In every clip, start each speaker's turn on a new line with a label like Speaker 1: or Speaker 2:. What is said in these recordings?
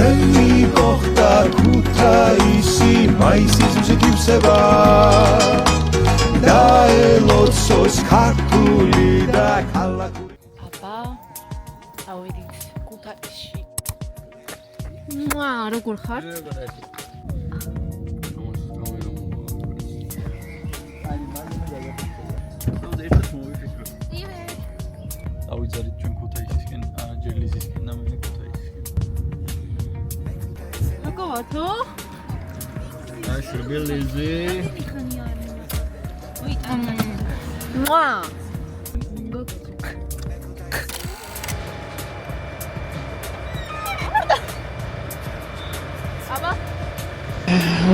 Speaker 1: ჩემი მოხდა ქუთაისი მაისის მსგავსება დაელოცოს ქართული და ქალაქური
Speaker 2: აბა ავედით ქუთაისში როგორ ხარ?
Speaker 3: ავიძარით ჩვენ ქუთაისისკენ, ჯერლიზისკენ და მე ქუთაისისკენ.
Speaker 2: როგორ ვართო?
Speaker 3: შვებილიზე.
Speaker 2: აბა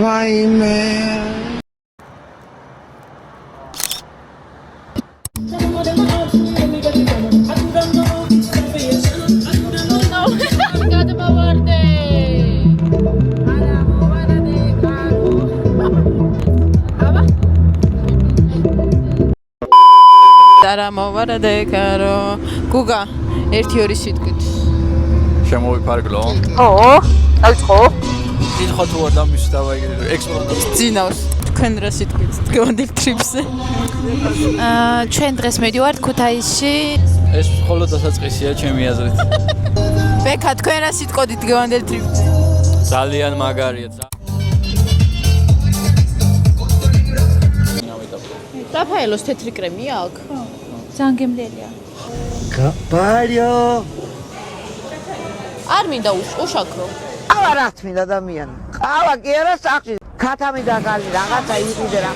Speaker 4: ვაიმე
Speaker 2: მოვარდე კარო გუგა 1-2 სიტყვით
Speaker 3: შემოვიფარგლო.
Speaker 2: დაიწყო
Speaker 3: დიდხო თუ არ დამისვდა ექსპორტს.
Speaker 2: ძინავს თქვენ რა სიტყვით გონდილ ტრიპზე ჩვენ დღეს მივიდივართ ქუთაისში
Speaker 3: ეს მხოლოდ დასაწყისია ჩემი აზრით.
Speaker 2: ბექა თქვენ რა სიტყვით გონდილ ტრიპზე
Speaker 3: ძალიან მაგარია.
Speaker 2: რაფაელოს თეთრი კრემი აქვს? ძალიან გემრიელია.
Speaker 4: გაბალიო
Speaker 2: არ მინდა უშაქრო.
Speaker 4: ალა რა თმინდა ადამიანი. ყავა კი არა სახში. ქათამი და გალი რაღაცა იყიდე რა.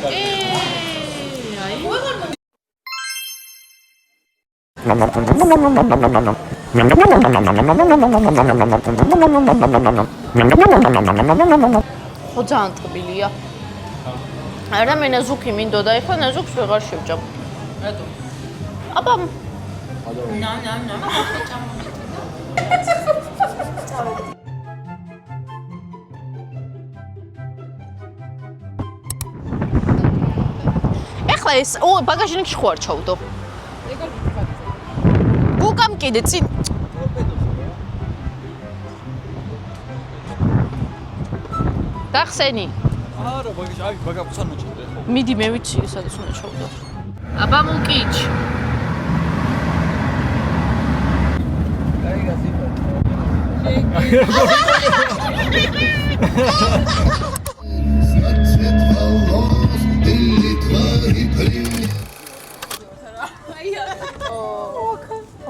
Speaker 2: ხო ძალიან ტკბილია. არა მე ნაზუქი მინდოდა, ეხლა ნაზუქს ვეღარ შევჭამ. რატო? აბა ეხლა ეს ბაგაჟინში ხო არ ჩავდო? გუგამ კიდე წინ გახსენი
Speaker 3: არა ბაგაჟი ჩავდე.
Speaker 2: მიდი მე ვიცი სადაც უნდა ჩავდო. აბა მუკიჩ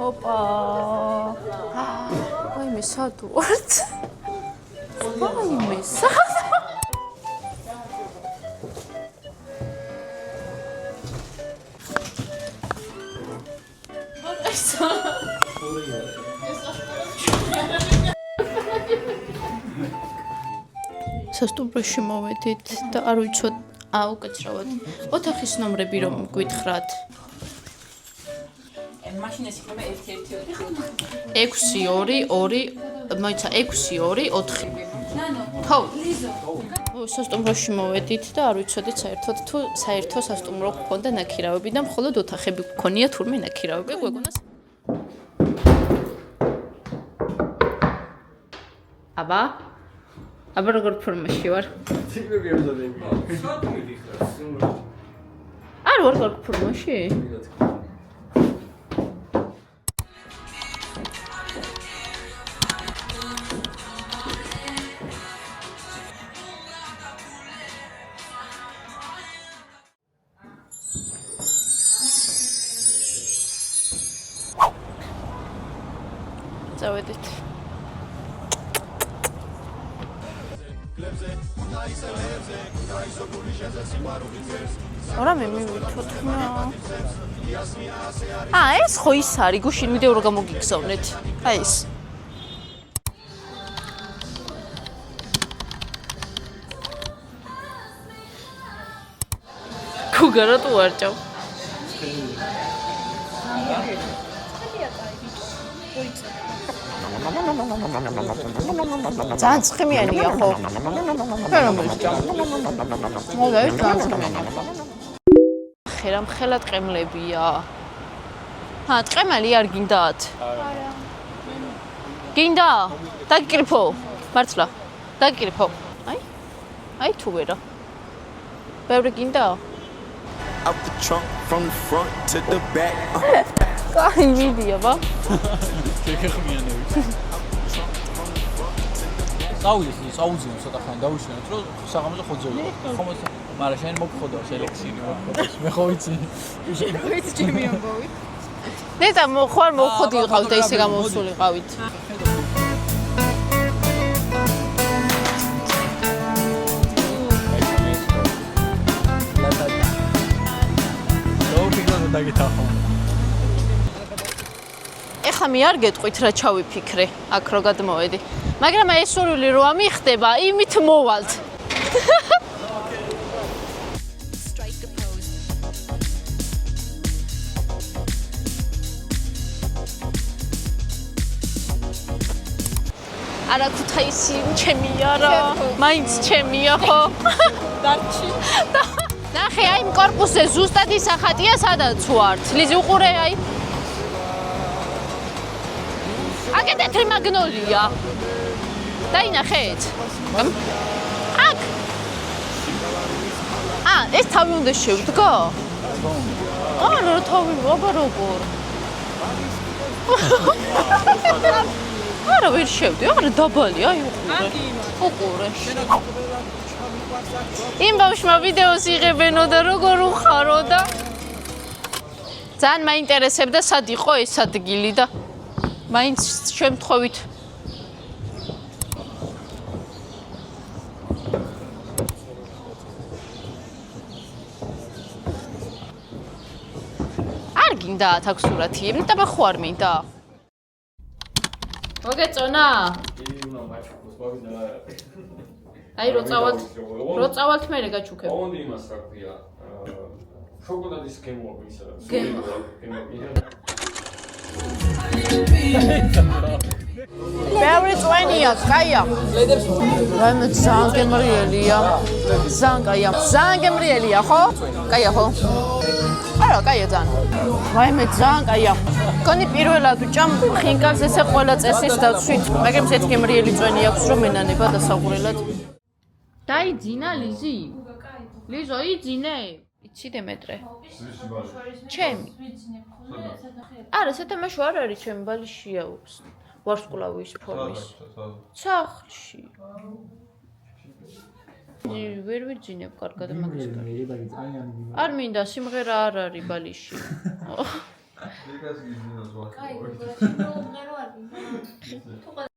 Speaker 2: ოპა აი მე სად ვარ? აი მე სად სასტუმროში მოვედით და არ ვიცოდ უკაცრავად ოთახის ნომრები რომ გვითხრათ მაშინას იქნება 1-1-2 მოიცა 6-2-4 ხო სასტუმროში მოვედით და არ ვიცოდით საერთოდ თუ საერთო სასტუმრო გქონდა ნაქირავები და მხოლოდ ოთახები გქონია თურმე ნაქირავები გვეგონას აბა როგორ ფორმაში ვარ? არ ვარ როგორ ფორმაში? წავედით არა მე მივიწოთნა ეს ხო ის არის გუშინ ვიდეო რო გამოგიგზავნეთ აი ეს გუგა რატო არ ჭავ ძალიან ცხიმიანია ხო? ფერა მოსჭამ. მოგე ძალიან ცხიმიანია. ხერა მხელა ტყემლებია. ტყემალი არ გინდათ? არა. გინდა? დაგიკრიფო. მართლა. დაგიკრიფო. აი თუ ვერა. ბევრი გინდა?
Speaker 5: Out the trunk from the front to the back.
Speaker 2: კაი მიდია, ბა.
Speaker 3: გეხმიანები. საუზიო ცოტა ხანი დაუშენოთ, რომ საღამოზე ხოძები. ხომოს, მაგრამ შენ მოგხოდო სელექციონი მოგხოდოს. მე ხო ვიცი.
Speaker 6: ვიცი ჩემი ამბავი.
Speaker 2: ნეტა ხوار მოხოდი ვიყავით და ისე გამოვსულიყავით. ეხლა მე არ გეტყვით რა ჩავიფიქრე, აქ რო გადმოვედი. მაგრამ ეს სურვილი რო ამიხდება, იმით მოვალთ. არა ქუთაისი ჩემია რა. მაინც ჩემია ხო?
Speaker 6: დარჩი.
Speaker 2: ნახე, აი იმ კორპუსზე ზუსტად ის ახატია, სადაც ვართ. ლიზი უყურე აი. აკეთეთ მაგნოლია. დაინახეთ. აქ. ეს თავი უნდა შევდგა? არა, თავი აბა როგორ. არა, ვერ შევდი, არა დაბალია, აი უყურე. იმ ბავშვმა ვიდეოს იღებენო და როგორ უხარო და ძალიან მაინტერესებდა სად იყო ეს ადგილი და მაინც შემთხვევით არ გინდა აქ სურათი, იმიტომ ხო არ მინდა? მოგეწონა? აი რო წავალთ მე გაჩუქებ.
Speaker 7: ოღონდ იმას რა ქვია. შოკოლადის გემოა ისა.
Speaker 2: ბევრი წვენია, კაია. რაიმე ძალიან გემრიელია. ძალიან კაია. ძალიან გემრიელია, ხო? კაია ხო? არა, კაია ძალიან. რაიმე ძალიან კაია. კონი პირველად ვჭამ ხინკალს ესე ყველა წესის დაცვით, მაგრამ ეს გემრიელი წვენი აქვს რომ მენანება დასაყურებლად. დაიძინა ლიზი? ლიზო, იძინე? იცი დემეტრე? ჩემი. არა, სათამაშო არ არის ჩემი ბალიშია ვარსკვლავის ფორმის. სახლში. ვერ ვიძინებ კარგად მაგას. არ მინდა სიმღერა არ არის ბალიში. კაი, გოგო, შენ რომ არ მინდა.